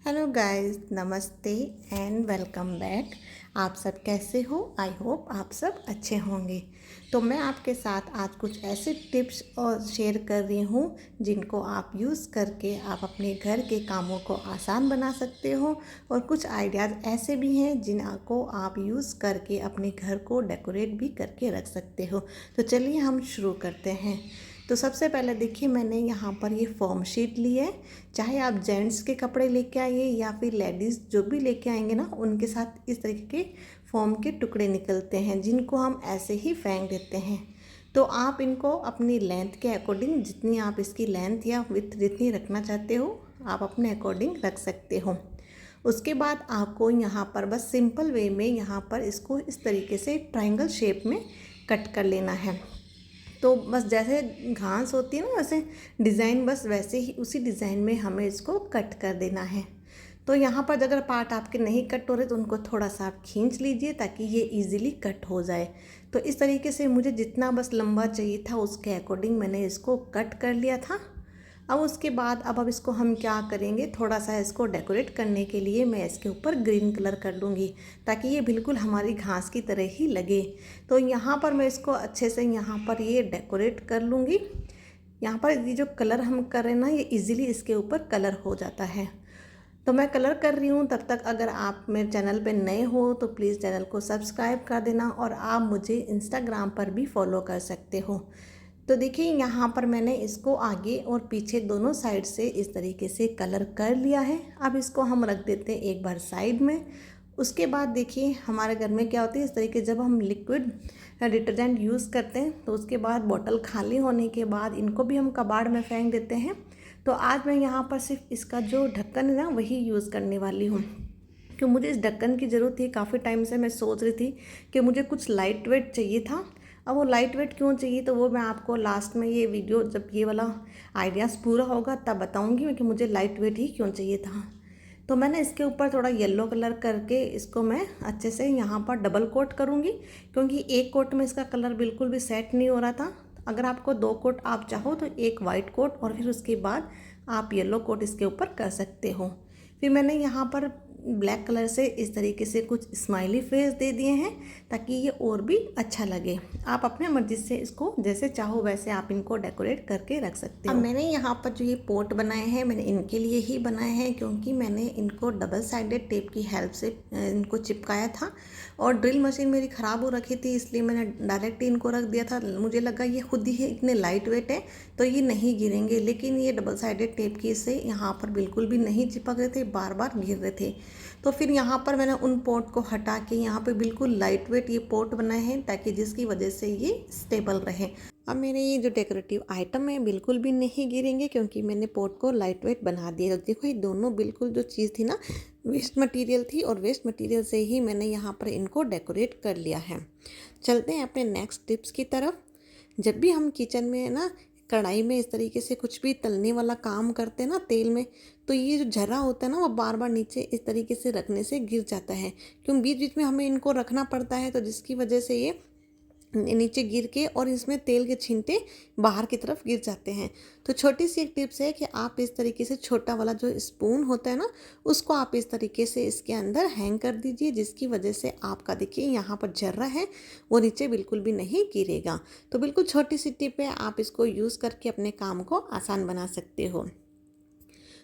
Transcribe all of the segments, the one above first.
Hello guys, नमस्ते and welcome back. आप सब कैसे हो? आई होप आप सब अच्छे होंगे। तो मैं आपके साथ आज कुछ ऐसे टिप्स और शेयर कर रही हूँ जिनको आप यूज़ करके आप अपने घर के कामों को आसान बना सकते हो, और कुछ आइडियाज़ ऐसे भी हैं जिनको आप यूज़ करके अपने घर को डेकोरेट भी करके रख सकते हो। तो चलिए हम शुरू करते हैं। तो सबसे पहले देखिए, मैंने यहाँ पर ये फॉर्म शीट ली है। चाहे आप जेंट्स के कपड़े लेके आइए या फिर लेडीज़ जो भी लेके आएंगे ना, उनके साथ इस तरीके के फॉर्म के टुकड़े निकलते हैं जिनको हम ऐसे ही फेंक देते हैं। तो आप इनको अपनी लेंथ के अकॉर्डिंग, जितनी आप इसकी लेंथ या विड्थ जितनी रखना चाहते हो, आप अपने अकॉर्डिंग रख सकते हो। उसके बाद आपको यहाँ पर बस सिंपल वे में यहाँ पर इसको इस तरीके से ट्रायंगल शेप में कट कर लेना है। तो बस जैसे घास होती है ना, वैसे डिज़ाइन, बस वैसे ही उसी डिज़ाइन में हमें इसको कट कर देना है। तो यहाँ पर अगर पार्ट आपके नहीं कट हो रहे तो उनको थोड़ा सा आप खींच लीजिए ताकि ये इजीली कट हो जाए। तो इस तरीके से मुझे जितना बस लंबा चाहिए था उसके अकॉर्डिंग मैंने इसको कट कर लिया था। अब उसके बाद अब इसको हम क्या करेंगे, थोड़ा सा इसको डेकोरेट करने के लिए मैं इसके ऊपर ग्रीन कलर कर दूँगी ताकि ये बिल्कुल हमारी घास की तरह ही लगे। तो यहाँ पर मैं इसको अच्छे से यहाँ पर ये डेकोरेट कर लूँगी। यहाँ पर ये जो कलर हम कर रहे हैं ना, ये इजीली इसके ऊपर कलर हो जाता है। तो मैं कलर कर रही हूँ। तब तक अगर आप मेरे चैनल पे नए हो तो प्लीज़ चैनल को सब्सक्राइब कर देना, और आप मुझे इंस्टाग्राम पर भी फॉलो कर सकते हो। तो देखिए, यहाँ पर मैंने इसको आगे और पीछे दोनों साइड से इस तरीके से कलर कर लिया है। अब इसको हम रख देते हैं एक बार साइड में। उसके बाद देखिए, हमारे घर में क्या होती है, इस तरीके जब हम लिक्विड डिटर्जेंट यूज़ करते हैं तो उसके बाद बॉटल खाली होने के बाद इनको भी हम कबाड़ में फेंक देते हैं। तो आज मैं यहाँ पर सिर्फ इसका जो ढक्कन है ना, वही यूज़ करने वाली हूँ, कि मुझे इस ढक्कन की ज़रूरत थी। काफ़ी टाइम से मैं सोच रही थी कि मुझे कुछ लाइट वेट चाहिए था। अब वो लाइट वेट क्यों चाहिए, तो वो मैं आपको लास्ट में, ये वीडियो जब ये वाला आइडियाज़ पूरा होगा तब बताऊंगी कि मुझे लाइट वेट ही क्यों चाहिए था। तो मैंने इसके ऊपर थोड़ा येलो कलर करके इसको मैं अच्छे से यहाँ पर डबल कोट करूँगी, क्योंकि एक कोट में इसका कलर बिल्कुल भी सेट नहीं हो रहा था। अगर आपको 2 कोट आप चाहो तो एक वाइट कोट और फिर उसके बाद आप येलो कोट इसके ऊपर कर सकते हो। फिर मैंने यहाँ पर ब्लैक कलर से इस तरीके से कुछ स्माइली फेस दे दिए हैं ताकि ये और भी अच्छा लगे। आप अपने मर्जी से इसको जैसे चाहो वैसे आप इनको डेकोरेट करके रख सकते हो। अब मैंने यहाँ पर जो ये पोट बनाए हैं, मैंने इनके लिए ही बनाए हैं, क्योंकि मैंने इनको डबल साइडेड टेप की हेल्प से इनको चिपकाया था, और ड्रिल मशीन मेरी ख़राब हो रखी थी, इसलिए मैंने डायरेक्ट इनको रख दिया था। मुझे लगा ये खुद ही इतने लाइट वेट है तो ये नहीं गिरेंगे, लेकिन ये डबल साइडेड टेप की से यहाँ पर बिल्कुल भी नहीं चिपक रहे थे, बार बार गिर रहे थे। तो फिर यहाँ पर मैंने उन पोट को हटा के यहाँ पे बिल्कुल लाइट वेट ये पोट बनाए हैं, ताकि जिसकी वजह से ये स्टेबल रहे। अब मेरे ये जो डेकोरेटिव आइटम है बिल्कुल भी नहीं गिरेंगे, क्योंकि मैंने पोट को लाइट वेट बना दिया। तो देखो, ये दोनों बिल्कुल जो चीज़ थी ना, वेस्ट मटेरियल थी, और वेस्ट मटेरियल से ही मैंने यहाँ पर इनको डेकोरेट कर लिया है। चलते हैं अपने नेक्स्ट टिप्स की तरफ। जब भी हम किचन में ना, कढ़ाई में इस तरीके से कुछ भी तलने वाला काम करते हैं ना तेल में, तो ये जो झर्रा होता है ना, वो बार बार नीचे इस तरीके से रखने से गिर जाता है, क्योंकि बीच बीच में हमें इनको रखना पड़ता है, तो जिसकी वजह से ये नीचे गिर के और इसमें तेल के छींटे बाहर की तरफ गिर जाते हैं। तो छोटी सी एक टिप्स है कि आप इस तरीके से छोटा वाला जो स्पून होता है ना, उसको आप इस तरीके से इसके अंदर हैंग कर दीजिए, जिसकी वजह से आपका देखिए यहाँ पर झर्रा है वो नीचे बिल्कुल भी नहीं गिरेगा। तो बिल्कुल छोटी सी टिप है, आप इसको यूज़ करके अपने काम को आसान बना सकते हो।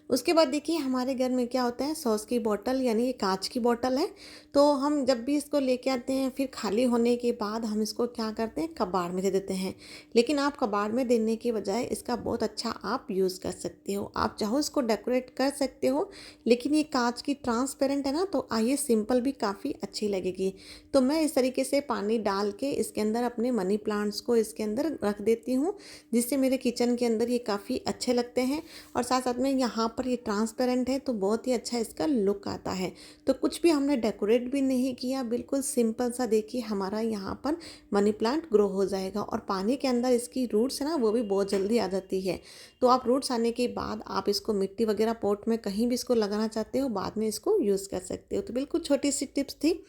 उसके बाद देखिए, हमारे घर में क्या होता है, सॉस की बोतल, यानी ये कांच की बोतल है, तो हम जब भी इसको लेके आते हैं फिर खाली होने के बाद हम इसको क्या करते हैं, कबाड़ में दे देते हैं। लेकिन आप कबाड़ में देने के बजाय इसका बहुत अच्छा आप यूज़ कर सकते हो। आप चाहो इसको डेकोरेट कर सकते हो, लेकिन ये कांच की ट्रांसपेरेंट है ना, तो आइए सिंपल भी काफ़ी अच्छी लगेगी। तो मैं इस तरीके से पानी डाल के इसके अंदर अपने मनी प्लांट्स को इसके अंदर रख देती हूँ, जिससे मेरे किचन के अंदर ये काफ़ी अच्छे लगते हैं। और साथ साथ में यहाँ पर ये ट्रांसपेरेंट है तो बहुत ही अच्छा इसका लुक आता है। तो कुछ भी हमने डेकोरेट भी नहीं किया, बिल्कुल सिंपल सा देखिए हमारा यहाँ पर मनी प्लांट ग्रो हो जाएगा। और पानी के अंदर इसकी रूट्स है ना, वो भी बहुत जल्दी आ जाती है। तो आप रूट्स आने के बाद आप इसको मिट्टी वगैरह पॉट में कहीं भी इसको लगाना चाहते हो, बाद में इसको यूज़ कर सकते हो। तो बिल्कुल छोटी सी टिप्स थी।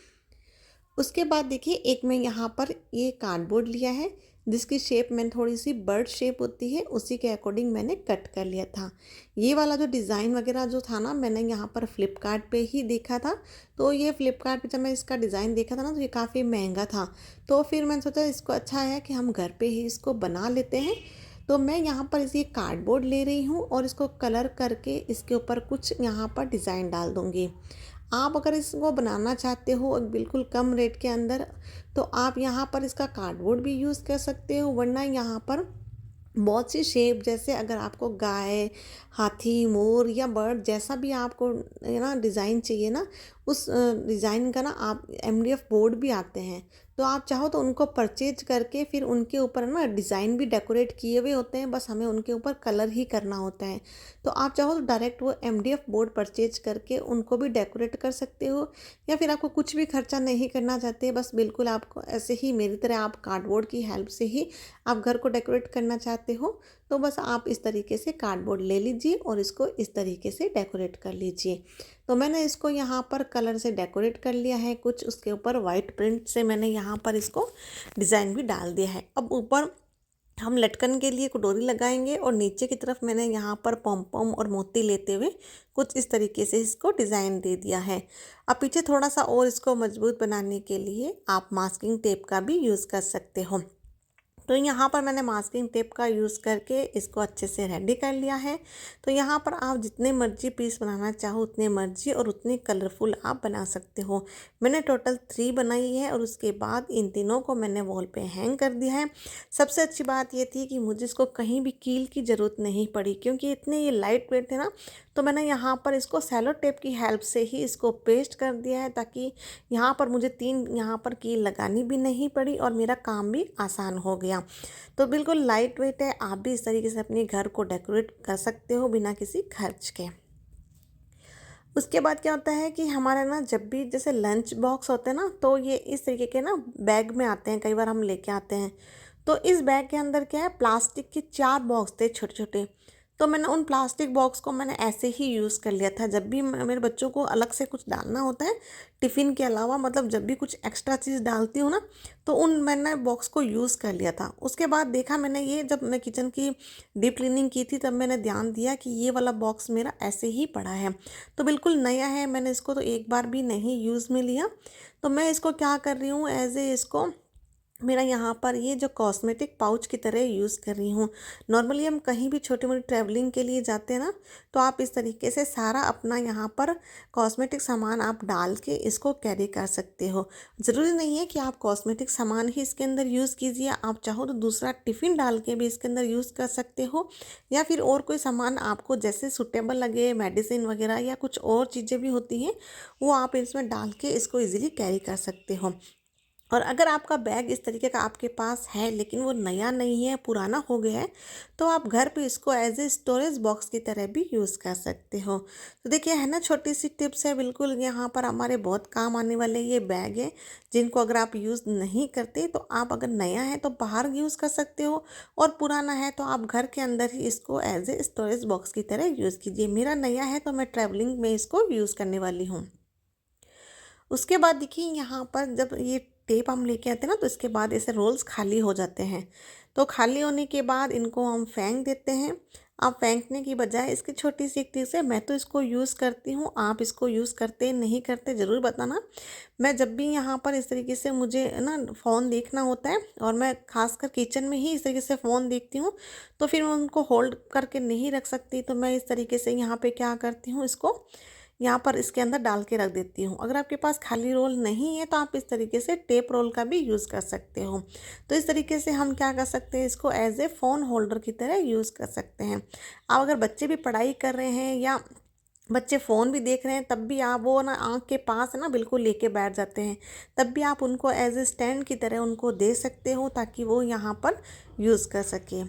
उसके बाद देखिए, एक मैं यहाँ पर ये कार्डबोर्ड लिया है, जिसकी शेप मैंने थोड़ी सी बर्ड शेप होती है उसी के अकॉर्डिंग मैंने कट कर लिया था। ये वाला जो डिज़ाइन वगैरह जो था ना, मैंने यहाँ पर फ्लिपकार्ट पे ही देखा था। तो ये फ्लिपकार्ट पे जब मैं इसका डिज़ाइन देखा था ना, तो ये काफ़ी महंगा था। तो फिर मैंने सोचा इसको अच्छा है कि हम घर पे ही इसको बना लेते हैं। तो मैं यहाँ पर इसे कार्डबोर्ड ले रही हूँ और इसको कलर करके इसके ऊपर कुछ यहाँ पर डिज़ाइन डाल दूँगी। आप अगर इसको बनाना चाहते हो बिल्कुल कम रेट के अंदर, तो आप यहाँ पर इसका कार्डबोर्ड भी यूज़ कर सकते हो, वरना यहाँ पर बहुत सी शेप, जैसे अगर आपको गाय, हाथी, मोर या बर्ड जैसा भी आपको ना डिज़ाइन चाहिए ना, उस डिज़ाइन का ना आप एमडीएफ बोर्ड भी आते हैं। तो आप चाहो तो उनको परचेज करके फिर उनके ऊपर ना डिज़ाइन भी डेकोरेट किए हुए होते हैं, बस हमें उनके ऊपर कलर ही करना होता है। तो आप चाहो तो डायरेक्ट वो एमडीएफ बोर्ड परचेज करके उनको भी डेकोरेट कर सकते हो, या फिर आपको कुछ भी खर्चा नहीं करना चाहते, बस बिल्कुल आपको ऐसे ही मेरी तरह आप कार्डबोर्ड की हेल्प से ही आप घर को डेकोरेट करना चाहते हो, तो बस आप इस तरीके से कार्डबोर्ड ले लीजिए और इसको इस तरीके से डेकोरेट कर लीजिए। तो मैंने इसको यहाँ पर कलर से डेकोरेट कर लिया है कुछ, उसके ऊपर वाइट प्रिंट से मैंने यहाँ पर इसको डिज़ाइन भी डाल दिया है। अब ऊपर हम लटकन के लिए एक डोरी लगाएंगे और नीचे की तरफ मैंने यहाँ पर पॉम पॉम और मोती लेते हुए कुछ इस तरीके से इसको डिज़ाइन दे दिया है। अब पीछे थोड़ा सा और इसको मजबूत बनाने के लिए आप मास्किंग टेप का भी यूज़ कर सकते हो। तो यहाँ पर मैंने मास्किंग टेप का यूज़ करके इसको अच्छे से रेडी कर लिया है। तो यहाँ पर आप जितने मर्जी पीस बनाना चाहो उतने मर्जी और उतने कलरफुल आप बना सकते हो। मैंने टोटल 3 बनाई है और उसके बाद इन तीनों को मैंने वॉल पे हैंग कर दिया है। सबसे अच्छी बात ये थी कि मुझे इसको कहीं भी कील की ज़रूरत नहीं पड़ी, क्योंकि इतने ये लाइट वेट थे ना, तो मैंने यहाँ पर इसको सेलो टेप की हेल्प से ही इसको पेस्ट कर दिया है, ताकि यहाँ पर मुझे 3 यहाँ पर कील लगानी भी नहीं पड़ी और मेरा काम भी आसान हो गया। तो बिल्कुल लाइट वेट है, आप भी इस तरीके से अपने घर को डेकोरेट कर सकते हो बिना किसी खर्च के। उसके बाद क्या होता है कि हमारा ना जब भी जैसे लंच बॉक्स होते हैं ना, तो ये इस तरीके के ना बैग में आते हैं, कई बार हम लेके आते हैं। तो इस बैग के अंदर क्या है, प्लास्टिक के 4 बॉक्स थे छोटे छोटे। तो मैंने उन प्लास्टिक बॉक्स को मैंने ऐसे ही यूज़ कर लिया था। जब भी मेरे बच्चों को अलग से कुछ डालना होता है टिफ़िन के अलावा, मतलब जब भी कुछ एक्स्ट्रा चीज़ डालती हूँ ना, तो उन मैंने बॉक्स को यूज़ कर लिया था। उसके बाद देखा मैंने, ये जब मैं किचन की डीप क्लीनिंग की थी तब मैंने ध्यान दिया कि ये वाला बॉक्स मेरा ऐसे ही पड़ा है, तो बिल्कुल नया है, मैंने इसको तो एक बार भी नहीं यूज़ में लिया। तो मैं इसको क्या कर रही हूँ, एज ए इसको मेरा यहाँ पर ये जो कॉस्मेटिक पाउच की तरह यूज़ कर रही हूँ। नॉर्मली हम कहीं भी छोटी मोटी ट्रैवलिंग के लिए जाते हैं ना, तो आप इस तरीके से सारा अपना यहाँ पर कॉस्मेटिक सामान आप डाल के इसको कैरी कर सकते हो। ज़रूरी नहीं है कि आप कॉस्मेटिक सामान ही इसके अंदर यूज़ कीजिए, आप चाहो तो दूसरा टिफ़िन डाल के भी इसके अंदर यूज़ कर सकते हो, या फिर और कोई सामान आपको जैसे सूटेबल लगे, मेडिसिन वगैरह या कुछ और चीज़ें भी होती हैं, वो आप इसमें डाल के इसको ईज़िली कैरी कर सकते हो। और अगर आपका बैग इस तरीके का आपके पास है लेकिन वो नया नहीं है, पुराना हो गया है, तो आप घर पे इसको एज ए स्टोरेज बॉक्स की तरह भी यूज़ कर सकते हो। तो देखिए है ना, छोटी सी टिप्स है, बिल्कुल यहाँ पर हमारे बहुत काम आने वाले ये बैग है, जिनको अगर आप यूज़ नहीं करते तो आप अगर नया है तो बाहर यूज़ कर सकते हो, और पुराना है तो आप घर के अंदर ही इसको एज ए स्टोरेज बॉक्स की तरह यूज़ कीजिए। मेरा नया है तो मैं ट्रैवलिंग में इसको यूज़ करने वाली हूँ। उसके बाद देखिए यहाँ पर जब ये टेप हम लेके आते हैं ना, तो इसके बाद ऐसे रोल्स खाली हो जाते हैं। तो खाली होने के बाद इनको हम फेंक देते हैं। अब फेंकने की बजाय इसकी छोटी सी एक ट्रिक है, मैं तो इसको यूज़ करती हूँ, आप इसको यूज़ करते नहीं करते ज़रूर बताना। मैं जब भी यहाँ पर इस तरीके से मुझे ना फ़ोन देखना होता है, और मैं खासकर किचन में ही इस तरीके से फ़ोन देखती हूँ, तो फिर मैं उनको होल्ड करके नहीं रख सकती, तो मैं इस तरीके से यहाँ पे क्या करती हूँ, इसको यहाँ पर इसके अंदर डाल के रख देती हूँ। अगर आपके पास खाली रोल नहीं है तो आप इस तरीके से टेप रोल का भी यूज़ कर सकते हो। तो इस तरीके से हम क्या कर सकते हैं, इसको एज ए फ़ोन होल्डर की तरह यूज़ कर सकते हैं। अब अगर बच्चे भी पढ़ाई कर रहे हैं या बच्चे फ़ोन भी देख रहे हैं, तब भी आप वो ना आँख के पास है ना बिल्कुल लेके बैठ जाते हैं, तब भी आप उनको एज ए स्टैंड की तरह उनको दे सकते हो, ताकि वो यहाँ पर यूज़ कर सकें।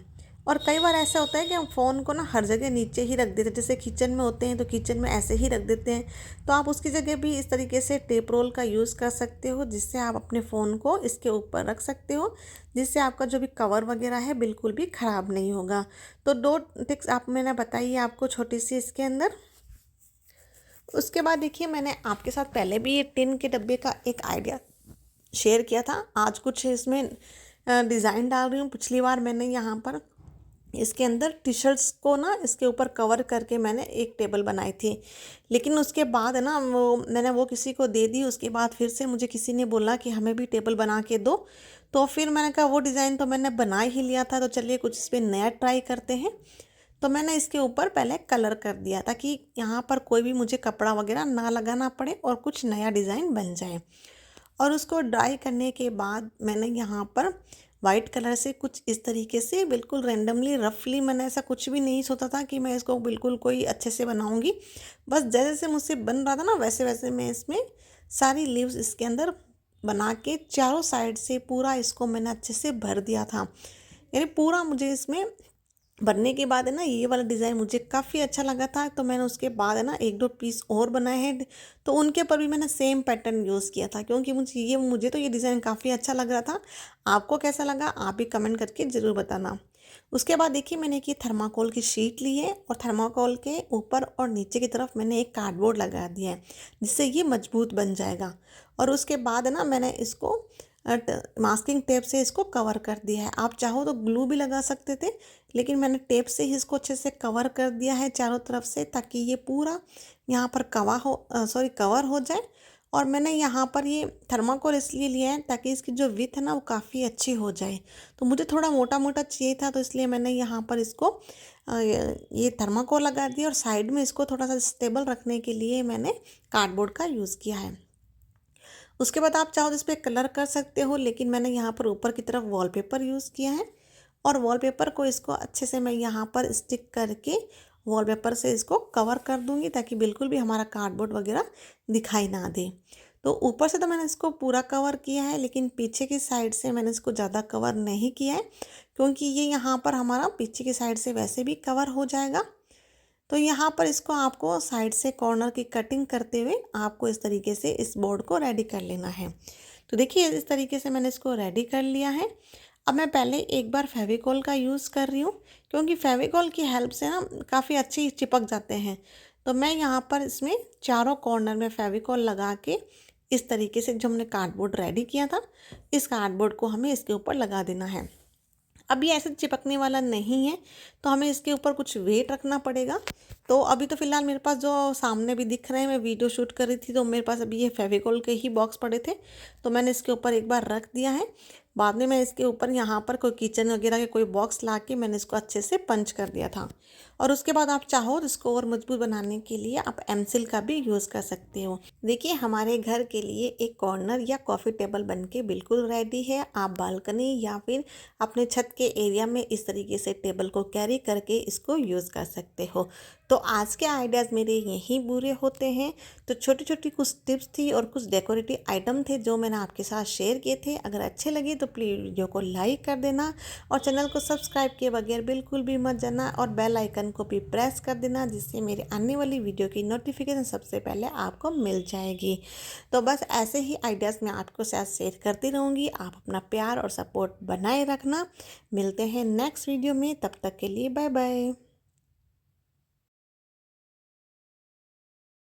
और कई बार ऐसा होता है कि हम फ़ोन को ना हर जगह नीचे ही रख देते हैं, जैसे किचन में होते हैं तो किचन में ऐसे ही रख देते हैं, तो आप उसकी जगह भी इस तरीके से टेप रोल का यूज़ कर सकते हो, जिससे आप अपने फ़ोन को इसके ऊपर रख सकते हो, जिससे आपका जो भी कवर वगैरह है बिल्कुल भी ख़राब नहीं होगा। तो 2 टिप्स आप मैंने बताई है आपको छोटी सी इसके अंदर। उसके बाद देखिए मैंने आपके साथ पहले भी ये टिन के डब्बे का एक आइडिया शेयर किया था। आज कुछ इसमें डिज़ाइन डाल रही हूँ। पिछली बार मैंने यहाँ पर इसके अंदर टी शर्ट्स को ना इसके ऊपर कवर करके मैंने एक टेबल बनाई थी, लेकिन उसके बाद है ना वो किसी को दे दी। उसके बाद फिर से मुझे किसी ने बोला कि हमें भी टेबल बना के दो, तो फिर मैंने कहा वो डिज़ाइन तो मैंने बना ही लिया था, तो चलिए कुछ इस पर नया ट्राई करते हैं। तो मैंने इसके ऊपर पहले कलर कर दिया ताकि यहाँ पर कोई भी मुझे कपड़ा वगैरह ना लगाना पड़े और कुछ नया डिज़ाइन बन जाए। और उसको ड्राई करने के बाद मैंने यहाँ पर वाइट कलर से कुछ इस तरीके से बिल्कुल रैंडमली रफली, मैंने ऐसा कुछ भी नहीं सोचा था कि मैं इसको बिल्कुल कोई अच्छे से बनाऊंगी। बस जैसे जैसे मुझसे बन रहा था ना वैसे वैसे मैं इसमें सारी लीव्स इसके अंदर बना के चारों साइड से पूरा इसको मैंने अच्छे से भर दिया था। यानी पूरा मुझे इसमें बनने के बाद है ना ये वाला डिज़ाइन मुझे काफ़ी अच्छा लगा था, तो मैंने उसके बाद है ना एक दो पीस और बनाए हैं, तो उनके ऊपर भी मैंने सेम पैटर्न यूज़ किया था क्योंकि मुझे तो ये डिज़ाइन काफ़ी अच्छा लग रहा था। आपको कैसा लगा आप भी कमेंट करके ज़रूर बताना। उसके बाद देखिए मैंने एक ये थर्माकोल की शीट ली है और थर्माकोल के ऊपर और नीचे की तरफ मैंने एक कार्डबोर्ड लगा दिया है जिससे ये मजबूत बन जाएगा। और उसके बाद है ना मैंने इसको मास्किंग टेप से इसको कवर कर दिया है। आप चाहो तो ग्लू भी लगा सकते थे, लेकिन मैंने टेप से ही इसको अच्छे से कवर कर दिया है चारों तरफ से, ताकि ये पूरा यहाँ पर कवर हो जाए। और मैंने यहाँ पर ये थर्माकोल इसलिए लिया है ताकि इसकी जो विड्थ है ना वो काफ़ी अच्छी हो जाए। तो मुझे थोड़ा मोटा मोटा चाहिए था, तो इसलिए मैंने यहाँ पर इसको ये थर्माकोल लगा दिया और साइड में इसको थोड़ा सा स्टेबल रखने के लिए मैंने कार्डबोर्ड का यूज़ किया है। उसके बाद आप चाहो तो इस पर कलर कर सकते हो, लेकिन मैंने यहाँ पर ऊपर की तरफ वॉलपेपर यूज़ किया है और वॉलपेपर को इसको अच्छे से मैं यहाँ पर स्टिक करके वॉलपेपर से इसको कवर कर दूँगी ताकि बिल्कुल भी हमारा कार्डबोर्ड वगैरह दिखाई ना दे। तो ऊपर से तो मैंने इसको पूरा कवर किया है, लेकिन पीछे की साइड से मैंने इसको ज़्यादा कवर नहीं किया है क्योंकि ये यहाँ पर हमारा पीछे की साइड से वैसे भी कवर हो जाएगा। तो यहाँ पर इसको आपको साइड से कॉर्नर की कटिंग करते हुए आपको इस तरीके से इस बोर्ड को रेडी कर लेना है। तो देखिए इस तरीके से मैंने इसको रेडी कर लिया है। अब मैं पहले एक बार फेविकॉल का यूज़ कर रही हूँ क्योंकि फेविकॉल की हेल्प से ना काफ़ी अच्छी चिपक जाते हैं। तो मैं यहाँ पर इसमें चारों कॉर्नर में फेविकॉल लगा के इस तरीके से जो हमने कार्डबोर्ड रेडी किया था इस कार्डबोर्ड को हमें इसके ऊपर लगा देना है। अब ये ऐसे चिपकने वाला नहीं है, तो हमें इसके ऊपर कुछ वेट रखना पड़ेगा। तो अभी तो फ़िलहाल मेरे पास जो सामने भी दिख रहे हैं, मैं वीडियो शूट कर रही थी तो मेरे पास अभी ये फेविकॉल के ही बॉक्स पड़े थे, तो मैंने इसके ऊपर एक बार रख दिया है। बाद में मैं इसके ऊपर यहाँ पर कोई किचन वगैरह के कोई बॉक्स ला के मैंने इसको अच्छे से पंच कर दिया था। और उसके बाद आप चाहो तो इसको और मजबूत बनाने के लिए आप एमसिल का भी यूज़ कर सकते हो। देखिए हमारे घर के लिए एक कॉर्नर या कॉफ़ी टेबल बन के बिल्कुल रेडी है। आप बालकनी या फिर अपने छत के एरिया में इस तरीके से टेबल को कैरी करके इसको यूज़ कर सकते हो। तो आज के आइडियाज़ मेरे यहीं पूरे होते हैं। तो छोटी छोटी कुछ टिप्स थी और कुछ डेकोरेटिव आइटम थे जो मैंने आपके साथ शेयर किए थे। अगर अच्छे लगे तो प्लीज़ वीडियो को लाइक कर देना और चैनल को सब्सक्राइब किए बगैर बिल्कुल भी मत जाना और बेल आइकन को भी प्रेस कर देना, जिससे मेरे आने वाली वीडियो की नोटिफिकेशन सबसे पहले आपको मिल जाएगी। तो बस ऐसे ही आइडियाज़ मैं आपको साथ शेयर करती रहूँगी। आप अपना प्यार और सपोर्ट बनाए रखना। मिलते हैं नेक्स्ट वीडियो में, तब तक के लिए बाय बाय।